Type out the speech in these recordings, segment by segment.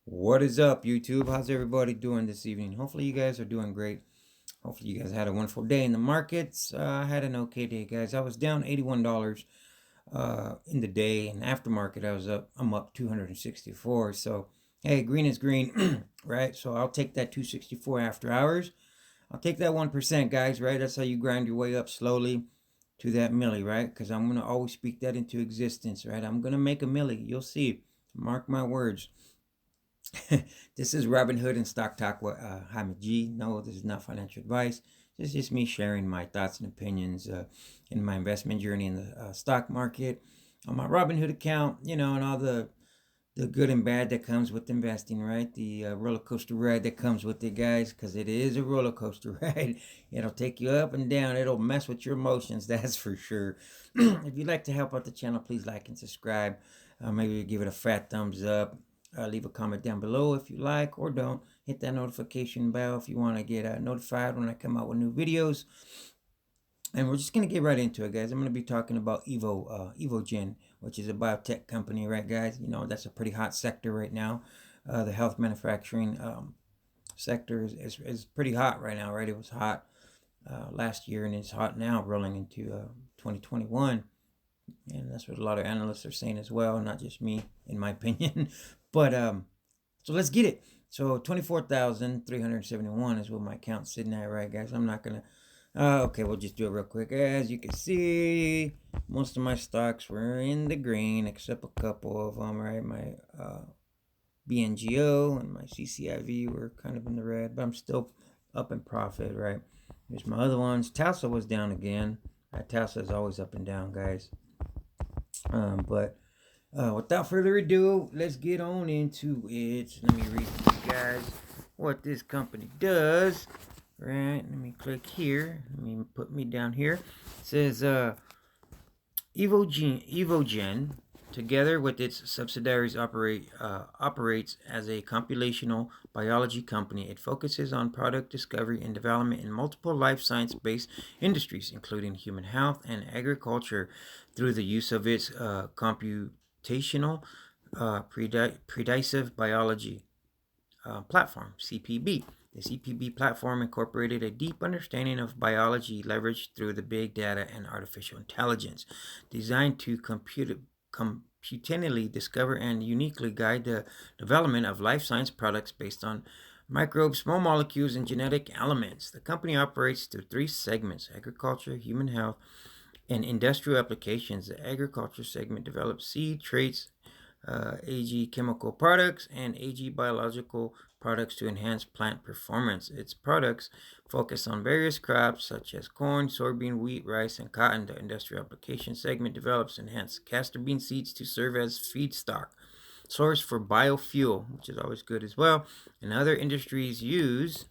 What is up, YouTube? How's everybody doing this evening? Hopefully you guys are doing great. Hopefully you guys had a wonderful day in the markets. I had an okay day, guys. I was down $81 in the day, and aftermarket I'm up 264. So hey, green is green, right? So I'll take that 264 after hours. I'll take that 1%, guys, right? That's how you grind your way up slowly to that milli, right? Because I'm gonna always speak that into existence, right? I'm gonna make a milli. You'll see. Mark my words. This is Robinhood and Stock Talk with Jaime G. No, this is not financial advice. This is just me sharing my thoughts and opinions in my investment journey in the stock market, on my Robinhood account, and all the good and bad that comes with investing, right? The roller coaster ride that comes with it, guys, because it is a roller coaster ride. It'll take you up and down. It'll mess with your emotions, that's for sure. If you'd like to help out the channel, please like and subscribe. Maybe give it a fat thumbs up. Leave a comment down below if you like, or don't. Hit that notification bell if you want to get notified when I come out with new videos. And we're just going to get right into it, guys. I'm going to be talking about EVOGENE, which is a biotech company, right, guys? That's a pretty hot sector right now. The health manufacturing sector is pretty hot right now, right? It was hot last year, and it's hot now rolling into 2021. And that's what a lot of analysts are saying as well, not just me, in my opinion. But so let's get it. So 24,371 is what my account's sitting at, right, guys? I'm not gonna. Okay, we'll just do it real quick. As you can see, most of my stocks were in the green, except a couple of them, right? My BNGO and my CCIV were kind of in the red, but I'm still up in profit, right? Here's my other ones. Tesla was down again. Tesla is always up and down, guys. But without further ado, let's get on into it. Let me read to you guys what this company does. Right, let me click here. Let me put me down here. It says EVOGENE, together with its subsidiaries, operates as a computational biology company. It focuses on product discovery and development in multiple life science-based industries, including human health and agriculture, through the use of its computational predictive biology platform, CPB. The CPB platform incorporated a deep understanding of biology leveraged through the big data and artificial intelligence, designed to computationally discover and uniquely guide the development of life science products based on microbes, small molecules, and genetic elements. The company operates through three segments: agriculture, human health, and industrial applications. The agriculture segment develops seed traits, AG chemical products, and AG biological products to enhance plant performance. Its products focus on various crops such as corn, soybean, wheat, rice, and cotton. The industrial application segment develops enhanced castor bean seeds to serve as feedstock source for biofuel, which is always good as well. And other industries use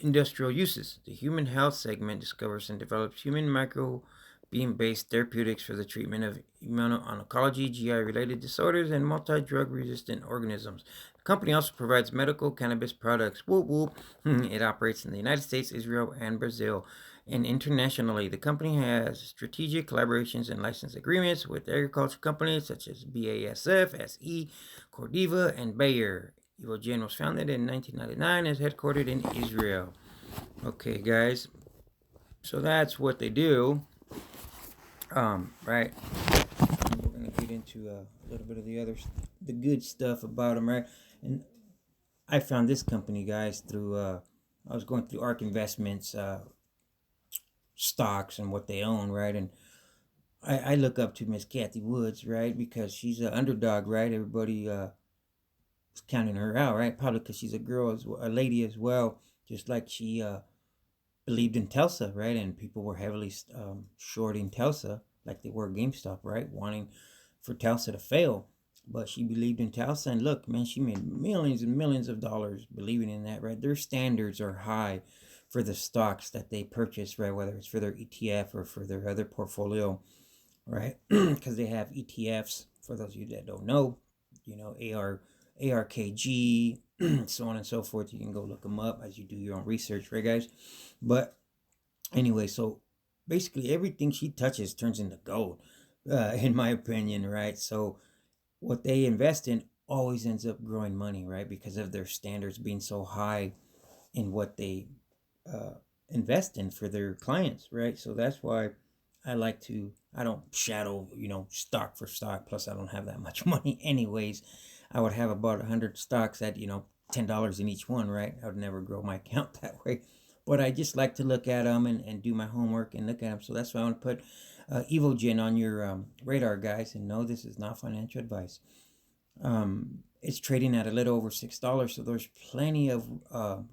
industrial uses. The human health segment discovers and develops human microbeam-based therapeutics for the treatment of immuno-oncology, GI-related disorders, and multi-drug resistant organisms. The company also provides medical cannabis products. Whoop whoop. It operates in the United States, Israel, and Brazil. And internationally, the company has strategic collaborations and license agreements with agriculture companies such as BASF, SE, Corteva, and Bayer. EVOGENE was founded in 1999 and is headquartered in Israel. Okay, guys. So that's what they do. Right. We're gonna get into a little bit of the good stuff about them, right? And I found this company, guys, through I was going through ARK Investments stocks and what they own, right? And I look up to Miss Kathy Woods, right, because she's an underdog, right? Everybody is counting her out, right? Probably because she's a girl, a lady as well, just like she believed in Telsa, right? And people were heavily shorting Telsa, like they were GameStop, right? Wanting for Telsa to fail. But she believed in Telsa, and look, man, she made millions and millions of dollars believing in that, right? Their standards are high for the stocks that they purchase, right? Whether it's for their ETF or for their other portfolio, right? Because they have ETFs, for those of you that don't know, ARKG, so on and so forth. You can go look them up as you do your own research, right, guys? But anyway, so basically everything she touches turns into gold, in my opinion, right? So what they invest in always ends up growing money, right? Because of their standards being so high in what they invest in for their clients, right? So that's why I don't shadow, stock for stock. Plus, I don't have that much money anyways. I would have about 100 stocks at, $10 in each one, right? I would never grow my account that way. But I just like to look at them and do my homework and look at them. So that's why I want to put EVOGENE on your radar, guys. And no, this is not financial advice. It's trading at a little over $6, so there's plenty of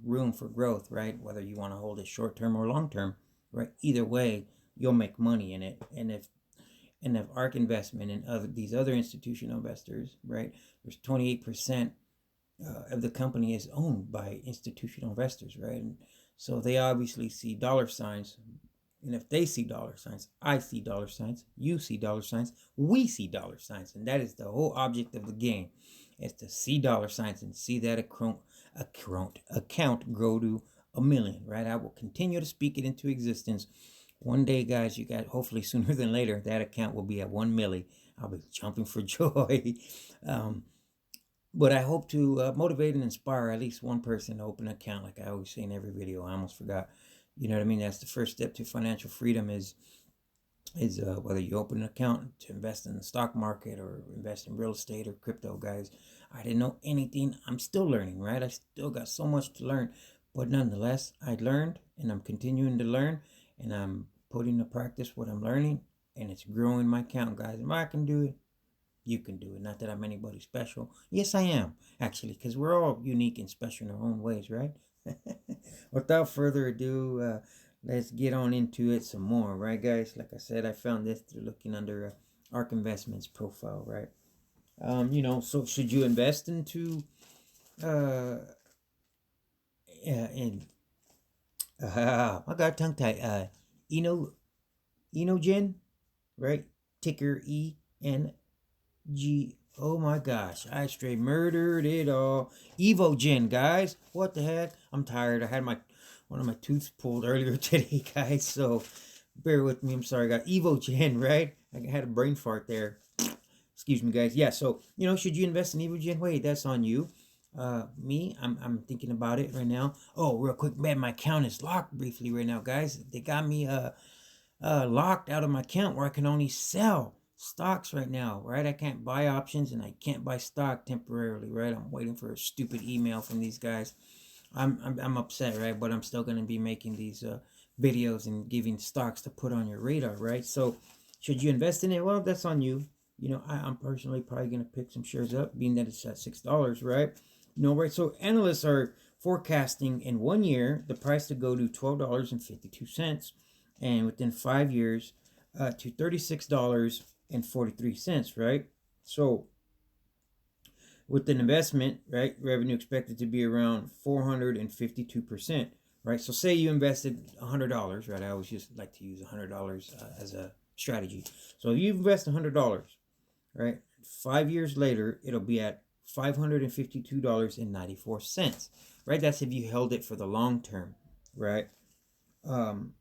room for growth, right? Whether you want to hold it short term or long term, right? Either way, you'll make money in it. And if ARK Investment and these other institutional investors, right? There's 28% of the company is owned by institutional investors, right? And so they obviously see dollar signs. And if they see dollar signs, I see dollar signs, you see dollar signs, we see dollar signs. And that is the whole object of the game, is to see dollar signs and see that account grow to 1 million, right? I will continue to speak it into existence. One day, guys, you got, hopefully sooner than later, that account will be at 1 milli. I'll be jumping for joy. But I hope to motivate and inspire at least one person to open an account, like I always say in every video. I almost forgot. You know what I mean? That's the first step to financial freedom is whether you open an account to invest in the stock market or invest in real estate or crypto, guys. I didn't know anything. I'm still learning, right? I still got so much to learn. But nonetheless, I learned and I'm continuing to learn and I'm putting to practice what I'm learning and it's growing my account, guys. If I can do it, you can do it. Not that I'm anybody special. Yes, I am, actually, because we're all unique and special in our own ways, right? Without further ado, let's get on into it some more, right, guys? Like I said, I found this through looking under ARK Investments profile, right? So should you invest into I got tongue tied. ENOGENE, right? Ticker ENG. Oh my gosh, I straight murdered it all. EVOGENE, guys. What the heck? I'm tired. I had one of my tooths pulled earlier today, guys. So bear with me. I'm sorry, I got EVOGENE, right? I had a brain fart there. Excuse me, guys. Yeah, so should you invest in EVOGENE? Wait, that's on you. Me, I'm thinking about it right now. Oh, real quick, man, my account is locked briefly right now, guys. They got me locked out of my account where I can only sell stocks right now, right? I can't buy options and I can't buy stock temporarily, right? I'm waiting for a stupid email from these guys. I'm upset, right? But I'm still gonna be making these videos and giving stocks to put on your radar, right? So should you invest in it? Well, that's on you. I'm personally probably gonna pick some shares up, being that it's at $6, right? Right? So analysts are forecasting in 1 year the price to go to $12.52, and within 5 years to $36.43, right? So with an investment, right, revenue expected to be around 452%, right? So say you invested $100, right? I always just like to use $100 as a strategy. So if you invest $100, right, 5 years later, it'll be at $552.94, right? That's if you held it for the long term, right? Then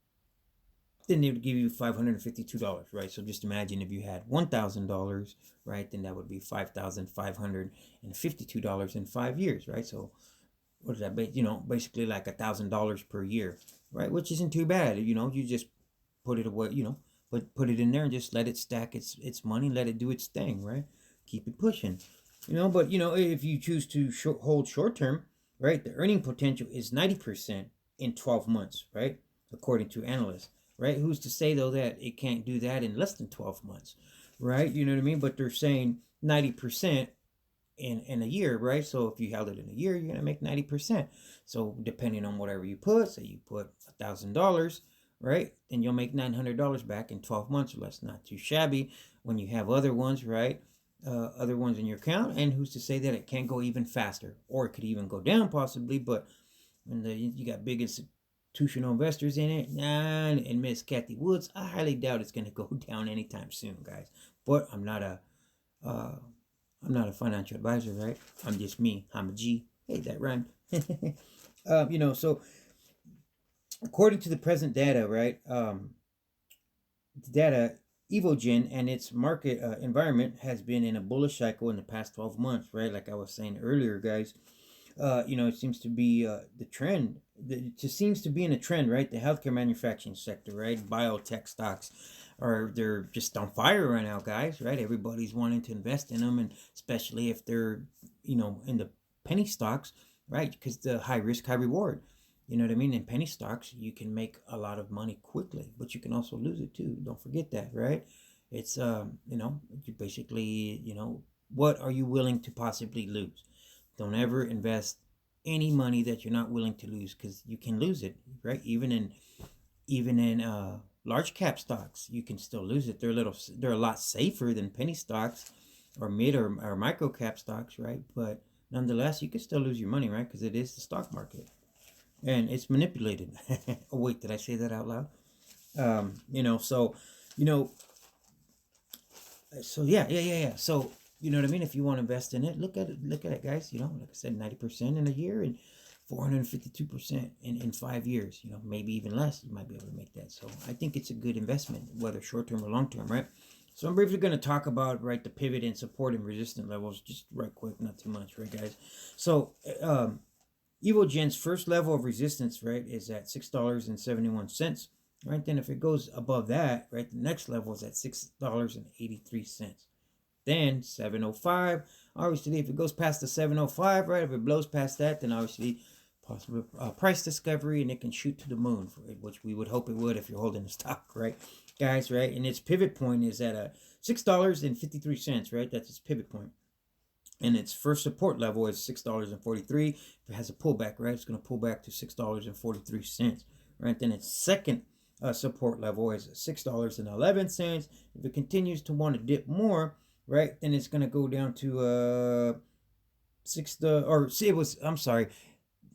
they would give you $552, right? So just imagine if you had $1,000, right? Then that would be $5,552 in 5 years, right? So what is that? Basically like $1,000 per year, right? Which isn't too bad. You just put it away, put it in there and just let it stack its money, let it do its thing, right? Keep it pushing, But if you choose to hold short term, right? The earning potential is 90% in 12 months, right? According to analysts. Right? Who's to say, though, that it can't do that in less than 12 months, right? You know what I mean? But they're saying 90% in a year, right? So if you held it in a year, you're going to make 90%. So depending on whatever you put, say you put $1,000, right? Then you'll make $900 back in 12 months or less. Not too shabby when you have other ones, right? Other ones in your account. And who's to say that it can't go even faster? Or it could even go down possibly, but when you got big institutional investors in it, and Miss Kathy Woods, I highly doubt it's going to go down anytime soon, guys. But I'm not a financial advisor, right? I'm just me. I'm a G. Hey, that rhymed. So according to the present data, right? The data EVOGENE and its market environment has been in a bullish cycle in the past 12 months, right? Like I was saying earlier, guys. It seems to be the trend. It just seems to be in a trend, right? The healthcare manufacturing sector, right? Biotech stocks they're just on fire right now, guys, right? Everybody's wanting to invest in them, and especially if they're, in the penny stocks, right? Because the high risk, high reward. You know what I mean? In penny stocks, you can make a lot of money quickly, but you can also lose it too. Don't forget that, right? It's you basically, what are you willing to possibly lose? Don't ever invest any money that you're not willing to lose, because you can lose it, right? Even in large cap stocks, you can still lose it. They're a lot safer than penny stocks or mid or micro cap stocks, right? But nonetheless, you can still lose your money, right? Because it is the stock market and it's manipulated. Oh wait, did I say that out loud? So yeah. So you know what I mean? If you want to invest in it, look at it, guys. Like I said, 90% in a year and 452% in 5 years. Maybe even less. You might be able to make that. So I think it's a good investment, whether short term or long term, right? So I'm briefly going to talk about, right, the pivot and support and resistance levels, just right quick, not too much, right, guys? So EVOGENE's first level of resistance, right, is at $6.71. Right, then if it goes above that, right, the next level is at $6.83. Then 705, obviously, if it goes past the 705, right, if it blows past that, then obviously possible price discovery, and it can shoot to the moon, which we would hope it would if you're holding the stock, right, guys, right? And its pivot point is at $6.53, right? That's its pivot point. And its first support level is $6.43. If it has a pullback, right, it's going to pull back to $6.43, right? Then its second support level is $6.11. If it continues to want to dip more, right, then it's going to go down to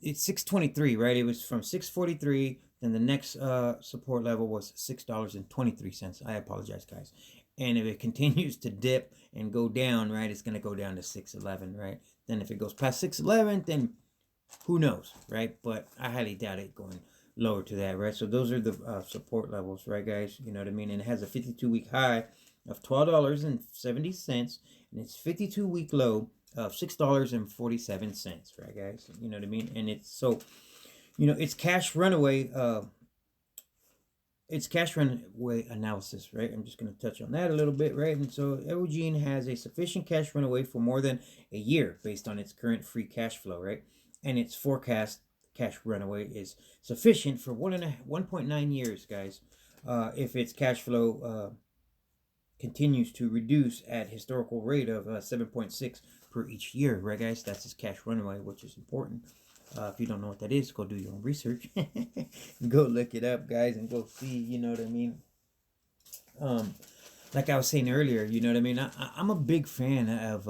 it's 623, right? It was from 643. Then the next support level was $6.23. I apologize, guys. And if it continues to dip and go down, right, it's going to go down to 611, right? Then if it goes past 611, then who knows, right? But I highly doubt it going lower to that, right? So those are the support levels, right, guys? You know what I mean? And it has a 52-week high of $12.70 and its 52-week low of $6.47, right, guys? You know what I mean? And it's so, it's cash runaway analysis, right? I'm just going to touch on that a little bit, right? And so EVOGENE has a sufficient cash runaway for more than a year based on its current free cash flow, right? And its forecast cash runaway is sufficient for 1.9 years, guys. If its cash flow continues to reduce at historical rate of 7.6 per each year, right, guys? That's its cash runaway, which is important. If you don't know what that is, go do your own research. Go look it up, guys, and go see, you know what I mean? Like I was saying earlier, you know what I mean? I'm a big fan of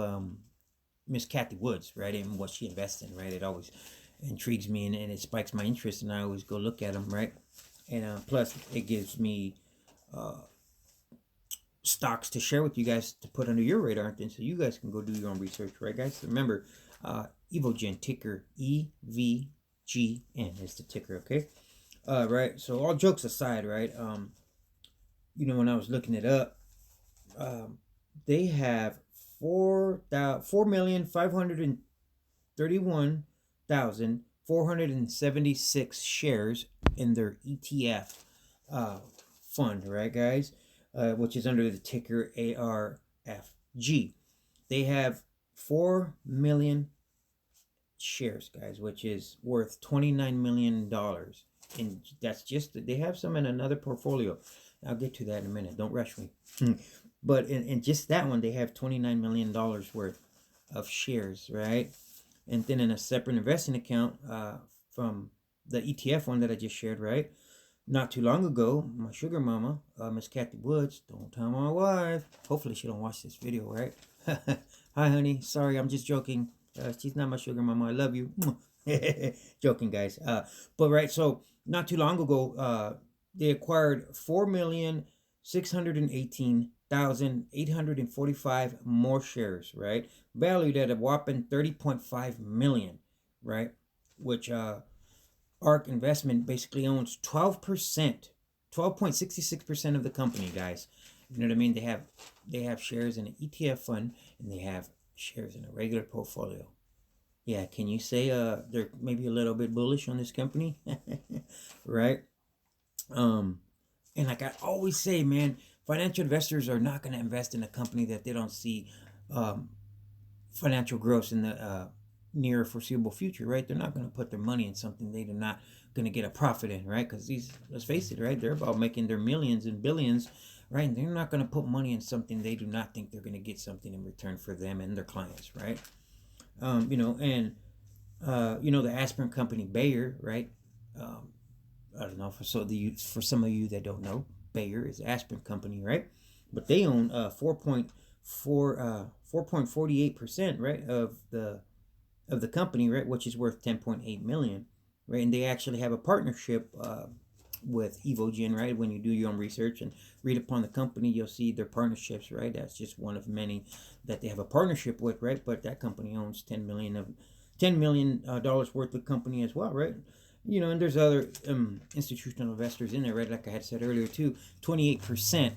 Miss Kathy Woods, right, and what she invests in, right? It always intrigues me, and it spikes my interest, and I always go look at them, right? And plus, it gives me stocks to share with you guys to put under your radar, and so you guys can go do your own research, right, guys? So remember, EVOGENE, ticker EVGN is the ticker, okay? Right, so all jokes aside, right, when I was looking it up, they have 4,531,476 shares in their ETF fund, right, guys? Which is under the ticker ARFG. They have 4 million shares, guys, which is worth $29 million. And that's just, they have some in another portfolio. I'll get to that in a minute. Don't rush me. But in just that one, they have $29 million worth of shares, right? And then in a separate investing account from the ETF one that I just shared, right? Not too long ago, my sugar mama, Miss Kathy Woods, don't tell my wife. Hopefully she don't watch this video, right? Hi, honey. Sorry, I'm just joking. She's not my sugar mama. I love you. Joking, guys. But right, so not too long ago, they acquired 4,618,845 more shares, right? Valued at a whopping $30.5 million, right? Which ARK Investment basically owns 12%, 12.66% of the company, guys. You know what I mean? They have shares in an ETF fund, and they have shares in a regular portfolio. Yeah, can you say they're maybe a little bit bullish on this company? Right? And like I always say, man, financial investors are not going to invest in a company that they don't see um, financial growth in the near foreseeable future, right? They're not going to put their money in something they're not going to get a profit in, right? Because these, let's face it, right? They're about making their millions and billions, right? And they're not going to put money in something they do not think they're going to get something in return for them and their clients, right? You know, and you know, the aspirin company Bayer, right? Um, I don't know for some of you that don't know, Bayer is aspirin company, right? But they own 4.48%, right, of the company, right, which is worth 10.8 million, right? And they actually have a partnership with EVOGENE, right? When you do your own research and read upon the company, you'll see their partnerships, right? That's just one of many that they have a partnership with, right? But that company owns $10 million worth of company as well, right? You know, and there's other institutional investors in there, right? Like I had said earlier too, 28%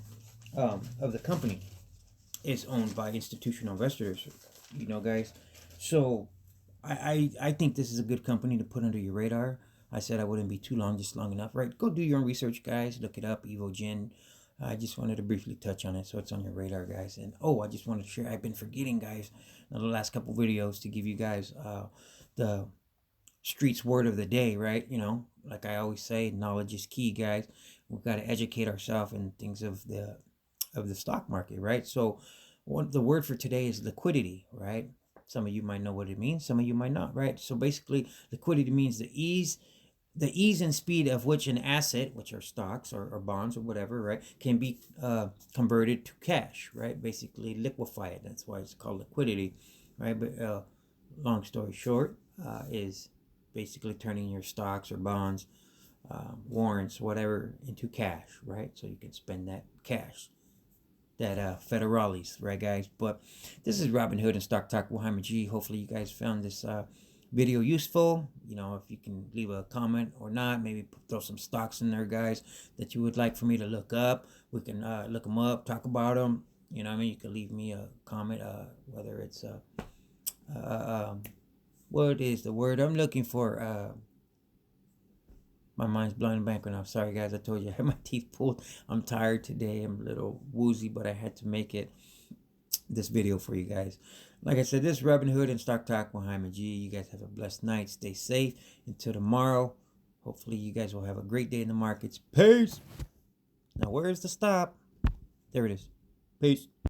of the company is owned by institutional investors, you know, guys. So I think this is a good company to put under your radar. I said I wouldn't be too long, just long enough, right? Go do your own research, guys. Look it up, EVOGENE. I just wanted to briefly touch on it so it's on your radar, guys. And oh, I just wanted to share, I've been forgetting, guys, in the last couple videos to give you guys the streets word of the day, right? You know, like I always say, knowledge is key, guys. We've got to educate ourselves in things of the stock market, right? So the word for today is liquidity, right? Some of you might know what it means, some of you might not, right? So basically, liquidity means the ease and speed of which an asset, which are stocks or bonds or whatever, right, can be converted to cash, right? Basically liquefy it. That's why it's called liquidity, right? But long story short, is basically turning your stocks or bonds, warrants, whatever, into cash, right? So you can spend that cash, that federales, right, guys? But this is Robin Hood and Stock Talk with Muhammad G. Hopefully you guys found this video useful. You know, if you can leave a comment or not, maybe throw some stocks in there, guys, that you would like for me to look up. We can look them up, talk about them. You know what I mean? You can leave me a comment, whether it's what is the word I'm looking for? My mind's blown blank right now. Sorry, guys. I told you I had my teeth pulled. I'm tired today. I'm a little woozy, but I had to make this video for you guys. Like I said, this is Robin Hood and Stock Talk with Muhammad G. You guys have a blessed night. Stay safe. Until tomorrow, hopefully you guys will have a great day in the markets. Peace. Now, where's the stop? There it is. Peace.